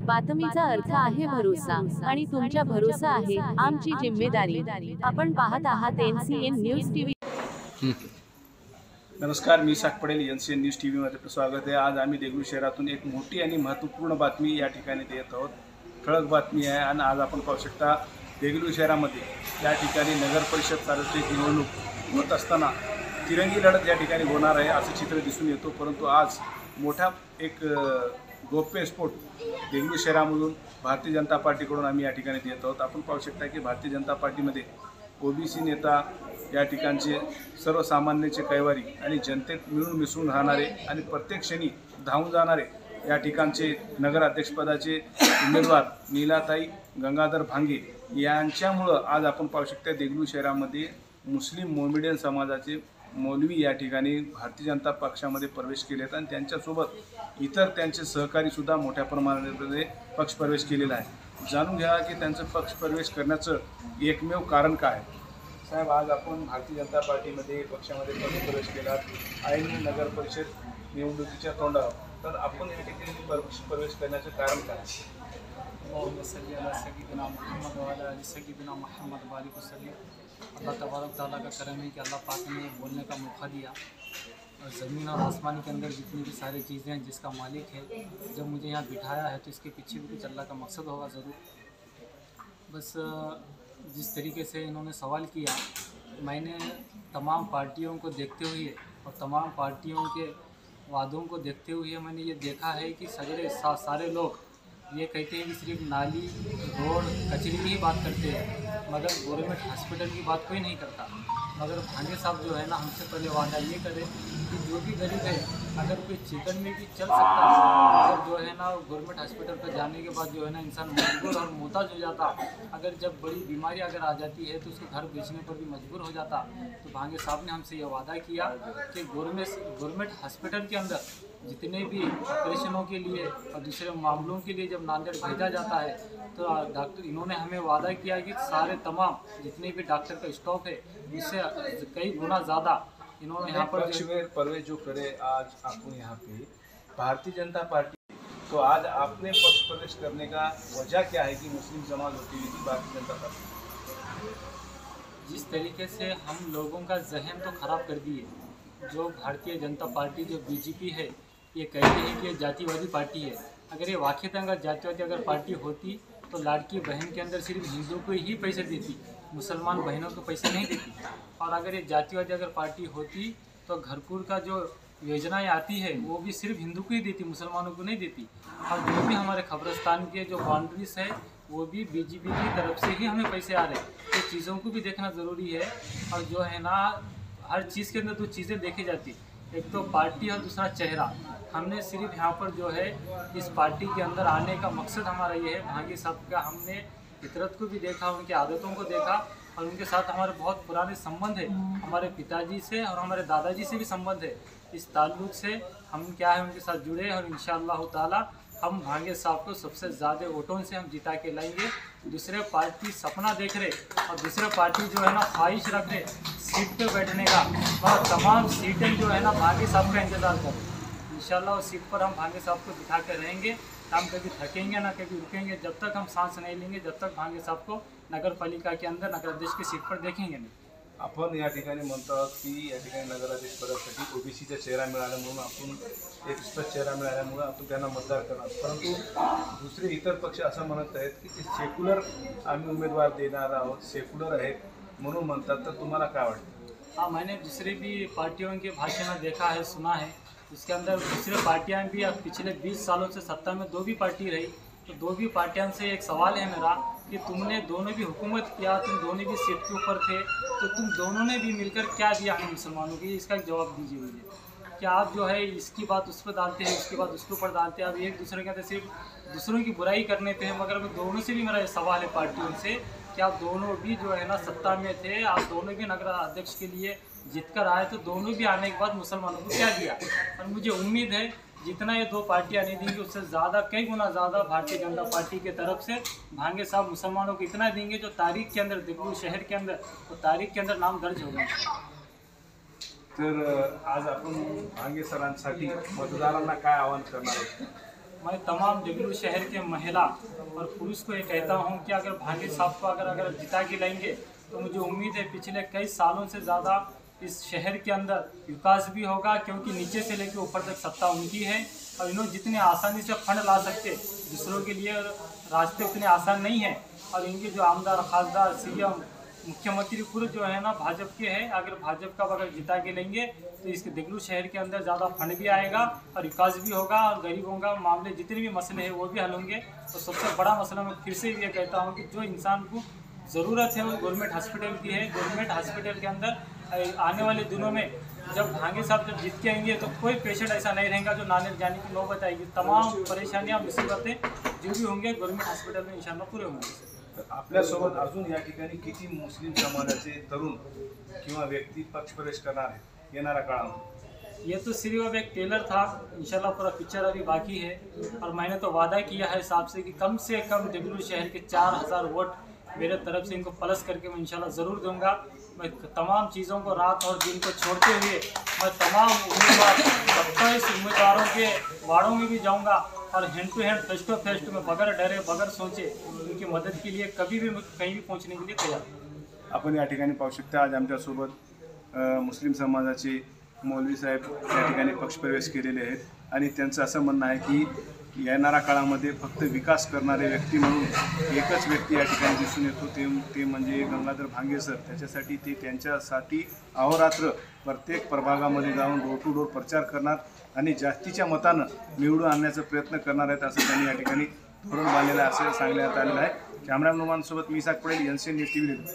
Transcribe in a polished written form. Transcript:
बातमीचा अर्थ आहे भरोसा आणि तुमच्या भरोसा आहे आमची जिम्मेदारी। आपण पाहत आहात NCN न्यूज टीव्ही। नमस्कार, मी साक पडेल। NCN न्यूज टीव्ही मध्ये स्वागत आहे। आज आम्ही देगलूर शहरातून एक मोठी आणि महत्त्वपूर्ण बातमी या ठिकाणी देत आहोत। ठळक बातमी आहे आणि आज आपण पाहू शकता देगलूर शहरामध्ये या ठिकाणी नगर परिषद सार्वत्रिक निवडणूक होत असताना तिरंगी लढत या ठिकाणी होणार आहे असं चित्र दिसून येतो। परंतु आज मोठा एक गौप्यस्फोट देगलूर शहरामधून भारतीय जनता पार्टीकडून आम्ही या ठिकाणी देत आहोत। आपण पाहू शकता की भारतीय जनता पार्टीमध्ये ओबीसी नेता, या ठिकाणचे सर्वसामान्यांचे कैवारी आणि जनतेत मिळून मिसळून राहणारे आणि प्रत्येक क्षणी धावून जाणारे या ठिकाणचे नगराध्यक्षपदाचे उमेदवार नीलाताई गंगाधर भांगे यांच्यामुळं आज आपण पाहू शकता देगलूर शहरामध्ये मुस्लिम मोमेडियन समाजाचे मौलवी या ठिकाणी भारतीय जनता पक्षामध्ये प्रवेश केलेत आणि त्यांच्यासोबत इतर त्यांचे सहकारीसुद्धा मोठ्या प्रमाणामध्ये पक्षप्रवेश केलेला आहे। जाणून घ्या की त्यांचं पक्षप्रवेश करण्याचं एकमेव कारण काय आहे। साहेब, आज आपण भारतीय जनता पार्टीमध्ये पक्षामध्ये पक्षप्रवेश केला ऐन नगर परिषद निवडणुकीच्या तोंडावर, तर आपण या ठिकाणी पक्षप्रवेश करण्याचं कारण काय? अल्लाह तबारक ताला का करम है कि अल्लाह पाक ने बोलने का मौका दिया और ज़मीन और आसमान के अंदर जितनी भी सारी चीज़ें हैं जिसका मालिक है, जब मुझे यहाँ बिठाया है तो इसके पीछे भी कुछ अल्लाह का मकसद होगा ज़रूर। बस जिस तरीके से इन्होंने सवाल किया, मैंने तमाम पार्टियों को देखते हुए और तमाम पार्टियों के वादों को देखते हुए मैंने ये देखा है कि सारे लोग ये कहते हैं कि सिर्फ नाली, रोड, कचरे की ही बात करते हैं, मगर गवर्नमेंट हॉस्पिटल की बात कोई नहीं करता। मगर भांगे साहब जो है ना, हमसे पहले वादा ये करे कि जो भी गरीब है, अगर कोई चिकन में भी चल सकता है, अगर जो है ना गवर्नमेंट हॉस्पिटल पर जाने के बाद जो है ना इंसान मजबूर और मोहताज हो जाता, अगर जब बड़ी बीमारी अगर आ जाती है तो उसको घर बेचने पर भी मजबूर हो जाता। तो भांगे साहब ने हमसे ये वादा किया कि गवर्नमेंट हॉस्पिटल के अंदर जितने भी ऑपरेशनों के लिए और दूसरे मामलों के लिए जब नांदेड़ भेजा जाता है तो डॉक्टर, इन्होंने हमें वादा किया कि सारे तमाम जितने भी डॉक्टर का स्टॉक है उससे कई गुना ज़्यादा इन्होंने यहाँ पर प्रवेश जो करे। आज आपको यहाँ पे भारतीय जनता पार्टी, तो आज आपने पक्ष प्रवेश करने का वजह क्या है कि मुस्लिम समाज होती हुई भारतीय जनता पार्टी? जिस तरीके से हम लोगों का जहन तो ख़राब कर दिए, जो भारतीय जनता पार्टी जो बीजेपी है ये कहते हैं कि ये जातिवादी पार्टी है। अगर ये वाकई अगर जातिवादी अगर पार्टी होती तो लाड़की बहन के अंदर सिर्फ हिंदू को ही पैसे देती, मुसलमान बहनों को पैसे नहीं देती। और अगर ये जातिवादी अगर पार्टी होती तो घरकुल का जो योजनाएं आती है वो भी सिर्फ हिंदू को ही देती, मुसलमानों को नहीं देती। और जो भी हमारे खबरस्तान के जो बाउंड्रीज है वो भी बीजेपी की तरफ से ही हमें पैसे आ रहे हैं। तो चीज़ों को भी देखना ज़रूरी है। और जो है ना, हर चीज़ के अंदर दो चीज़ें देखी जाती, एक तो पार्टी और दूसरा चेहरा। हमने सिर्फ यहाँ पर जो है इस पार्टी के अंदर आने का मकसद हमारा ये है, भांगे साहब का हमने फितरत को भी देखा, उनकी आदतों को देखा और उनके साथ हमारे बहुत पुराने संबंध है, हमारे पिताजी से और हमारे दादाजी से भी संबंध है। इस ताल्लुक़ से हम क्या है उनके साथ जुड़े और इंशाअल्लाह ताला हम भांगे साहब को सबसे ज़्यादा वोटों से हम जिता के लाएंगे। दूसरे पार्टी सपना देख रहे और दूसरे पार्टी जो है ना ख्वाहिश रख रहे सीट पे बैठने का, और तमाम सीटें जो है ना भांगे साहब का इंतज़ार करें। इंशाल्लाह उस सीट पर हम भांगे साहब को बिठा कर रहेंगे। हम कभी थकेंगे ना कभी रुकेंगे, जब तक हम सांस नहीं लेंगे, जब तक भांगे साहब को नगर पालिका के अंदर नगराध्यक्ष की सीट पर देखेंगे नहीं। आपण या ठिकाणी म्हणतो आहोत की या ठिकाणी नगराध्यक्ष पदासाठी ओबीसीचा चेहरा मिळाला म्हणून आपण एक स्पष्ट चेहरा मिळाल्यामुळे आपण त्यांना मतदार करणार, परंतु दुसरे इतर पक्ष असं म्हणत आहेत की ते सेक्युलर आम्ही उमेदवार देणार आहोत, सेक्युलर आहेत म्हणून म्हणतात। तर तुम्हाला काय वाटतं? हाँ, मैंने दूसरे भी पार्टियों के भाषण देखा है, सुना है। इसके अंदर दूसरे पार्टियां भी अब पिछले 20 सालों से सत्ता में दो भी पार्टी रही, तो दो भी पार्टियों से एक सवाल है मेरा कि तुमने दोनों भी हुकूमत किया, तुम दोनों भी सीट के ऊपर थे, तो तुम दोनों ने भी मिलकर क्या दिया हमें मुसलमानों की? इसका जवाब दीजिए मुझे। क्या आप जो है इसकी बात उस पर डालते हैं, उसकी बात उसके ऊपर डालते हैं, अब एक दूसरे के अंदर सिर्फ दूसरों की बुराई करने पे हैं। मगर दोनों से भी मेरा सवाल है पार्टियों से कि आप दोनों भी जो है ना सत्ता में थे, आप दोनों भी नगर अध्यक्ष के लिए जीत कर आए, तो दोनों भी आने के बाद मुसलमानों को क्या दिया? और मुझे उम्मीद है जितना ये दो पार्टियां नहीं देंगी उससे ज़्यादा, कई गुना ज़्यादा भारतीय जनता पार्टी की तरफ से भांगे साहब मुसलमानों को इतना देंगे जो तारीख के अंदर, देगलूर शहर के अंदर वो तारीख के अंदर नाम दर्ज होगा। तर आज आपण भांगे सरांसाठी मतदारांना काय आवाहन करणार आहोत? मैं तमाम देगलू शहर के महिला और पुरुष को ये कहता हूँ कि अगर भांगे साहब को अगर जिता के लाएंगे तो मुझे उम्मीद है पिछले कई सालों से ज़्यादा इस शहर के अंदर विकास भी होगा, क्योंकि नीचे से लेकर ऊपर तक सत्ता उनकी है और इन्होंने जितने आसानी से फंड ला सकते दूसरों के लिए रास्ते उतने आसान नहीं हैं। और इनके जो आमदार खासदार सीएम मुख्यमंत्री पूरे जो है ना भाजपा के हैं। अगर भाजपा का अगर जिता के लेंगे तो इसके देगलू शहर के अंदर ज़्यादा फंड भी आएगा और विकास भी होगा और गरीबों का मामले जितने भी मसले हैं वो भी हल होंगे। और सबसे बड़ा मसला मैं फिर से ये कहता हूँ कि जो इंसान को ज़रूरत है वो गवर्नमेंट हॉस्पिटल की है। गवर्नमेंट हॉस्पिटल के अंदर आने वाले दिनों में जब भांगे साहब जब जीत के आएंगे तो कोई पेशेंट ऐसा नहीं रहेगा जो नाने जाने की नौबत आएगी। तमाम परेशानियाँ मुसीबतें जो भी होंगे गवर्नमेंट हॉस्पिटल में इंशाल्लाह पूरे होंगे। आपल्यासोबत अजून या ठिकाणी किती मुस्लिम समाजाचे तरुण किंवा व्यक्ती पक्षप्रवेश करणार आहेत येणाऱ्या काळामध्ये? ये तो सिर्फ एक टेलर था, इंशाल्लाह पूरा पिक्चर अभी बाकी है। और मैंने तो वादा किया है साहब से कम देगलू शहर के 4000 वोट मेरे तरफ से इनको प्लस करके मैं इंशाल्लाह ज़रूर दूंगा। मैं तमाम चीज़ों को रात और दिन को छोड़ते हुए मैं तमाम उम्मीदवार 27 उम्मीदवारों के वार्डों में भी जाऊंगा और hand to hand face to face में बगैर डरे बगैर सोचे उनकी मदद के लिए कभी भी कहीं भी पहुंचने के लिए तैयार। आपण या ठिकाणी पाहू शकता आज आमच्यासोबत मुस्लिम समाजाचे मौलवी साहेब या ठिकाणी पक्षप्रवेश केलेले आहेत आणि त्यांचं असं म्हणणं आहे की येणाऱ्या काळामध्ये फक्त विकास करणारे व्यक्ती म्हणून एकच व्यक्ती या ठिकाणी दिसून येतो ते म्हणजे गंगाधर भांगे सर। त्याच्यासाठी ते त्यांच्यासाठी अहोरात्र प्रत्येक प्रभागामध्ये जाऊन डोर टू डोर प्रचार करणार आणि जास्तीच्या मतानं निवडून आणण्याचा प्रयत्न करणार आहेत असं त्यांनी या ठिकाणी धोरण बांधलेलं आहे असं सांगण्यात आलेलं आहे। कॅमेरामॅन सोबत मी इसाक पडेल, NCN न्यूज TV।